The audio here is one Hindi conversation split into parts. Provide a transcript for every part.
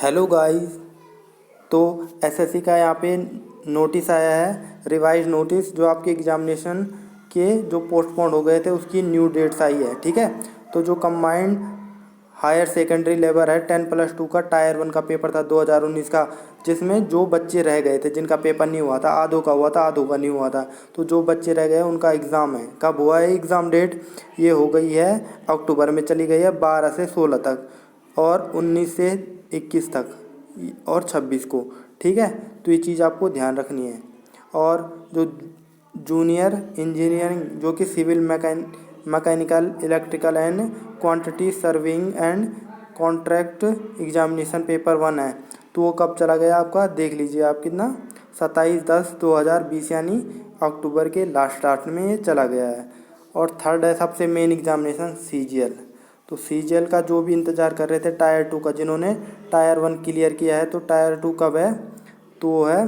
Hello guys. तो एसएससी का यहाँ पे नोटिस आया है, रिवाइज नोटिस, जो आपके एग्जामिनेशन के जो पोस्टपोन हो गए थे उसकी न्यू डेट्स आई है। ठीक है। तो जो कंबाइंड हायर सेकेंडरी लेवल है 10+2 का टायर 1 का पेपर था 2019 का, जिसमें जो बच्चे रह गए थे जिनका पेपर नहीं हुआ था, आधों का हुआ था आधों का नहीं हुआ था, तो जो बच्चे रह गए उनका एग्ज़ाम है। कब हुआ है एग्ज़ाम? डेट ये हो गई है अक्टूबर में, चली गई है 12 से 16 तक और 19 से 21 तक और 26 को। ठीक है। तो ये चीज़ आपको ध्यान रखनी है। और जो जूनियर इंजीनियरिंग जो कि civil mechanical electrical and quantity surveying and contract examination paper 1 है, तो वो कब चला गया आपका? देख लीजिए आप कितना, 27/10/2020 यानी अक्टूबर के लास्ट में ये चला गया है। और थर्ड है सबसे मेन एग्जामिनेशन सीजीएल। तो सीजीएल का जो भी इंतज़ार कर रहे थे टायर 2 का, जिन्होंने टायर 1 क्लियर किया है, तो टायर 2 कब है? तो वो है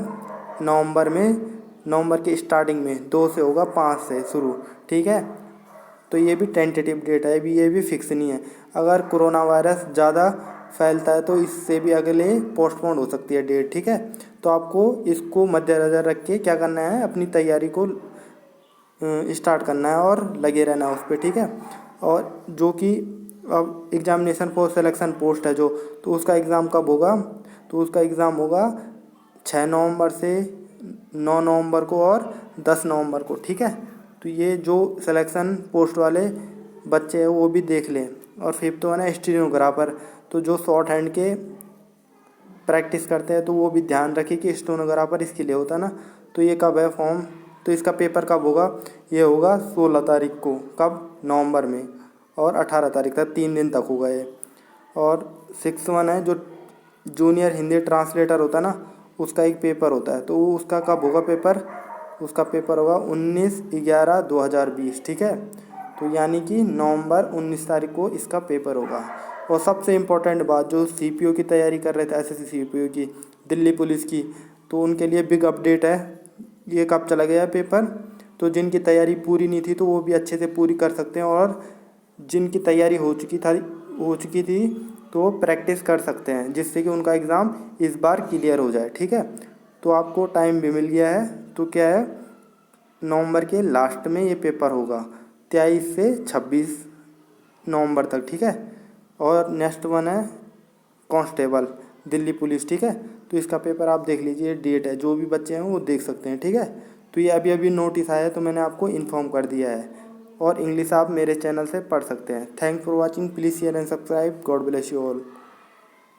नवंबर में, नवंबर के स्टार्टिंग में 2 से होगा, 5 से शुरू। ठीक है। तो ये भी टेंटेटिव डेट है, ये भी फिक्स नहीं है। अगर कोरोना वायरस ज़्यादा फैलता है तो इससे भी अगले पोस्टपोन हो सकती है डेट। ठीक है। तो आपको इसको मद्देनज़र रख के क्या करना है, अपनी तैयारी को स्टार्ट करना है और लगे रहना है उस पर। ठीक है। और जो कि अब एग्जामिनेशन फॉर सिलेक्शन पोस्ट है जो, तो उसका एग्ज़ाम कब होगा? तो उसका एग्ज़ाम होगा 6 नवंबर से 9 नवंबर को और 10 नवंबर को। ठीक है। तो ये जो सिलेक्शन पोस्ट वाले बच्चे हैं वो भी देख लें। और फिफ्थ वन है स्टेनोग्राफर, तो जो शॉर्ट हैंड के प्रैक्टिस करते हैं तो वो भी ध्यान रखिए कि स्टेनोग्राफर इसके लिए होता है ना। तो ये कब है फॉर्म? तो इसका पेपर कब होगा? ये होगा 16 तारीख को। कब? नवंबर में। और 18 तारीख तक, 3 दिन तक होगा ये। और 6 वन है जो जूनियर हिंदी ट्रांसलेटर होता है ना, उसका एक पेपर होता है, तो वो उसका कब होगा पेपर? उसका पेपर होगा 19/11/2020। ठीक है। तो यानी कि नवंबर 19 तारीख को इसका पेपर होगा। और सबसे इम्पोर्टेंट बात, जो सीपीओ की तैयारी कर रहे थे, एसएससी सीपीओ की, दिल्ली पुलिस की, तो उनके लिए बिग अपडेट है। ये कब चला गया पेपर? तो जिनकी तैयारी पूरी नहीं थी तो वो भी अच्छे से पूरी कर सकते हैं, और जिनकी तैयारी हो चुकी थी तो वो प्रैक्टिस कर सकते हैं, जिससे कि उनका एग्ज़ाम इस बार क्लियर हो जाए। ठीक है। तो आपको टाइम भी मिल गया है। तो क्या है, नवंबर के लास्ट में ये पेपर होगा 23 से 26 नवंबर तक। ठीक है। और नेक्स्ट वन है कांस्टेबल दिल्ली पुलिस। ठीक है। तो इसका पेपर आप देख लीजिए, डेट है, जो भी बच्चे हैं वो देख सकते हैं। ठीक है। तो ये अभी अभी नोटिस आया है तो मैंने आपको इन्फॉर्म कर दिया है। और इंग्लिश आप मेरे चैनल से पढ़ सकते हैं। Thanks for watching, please share and subscribe. God bless you all.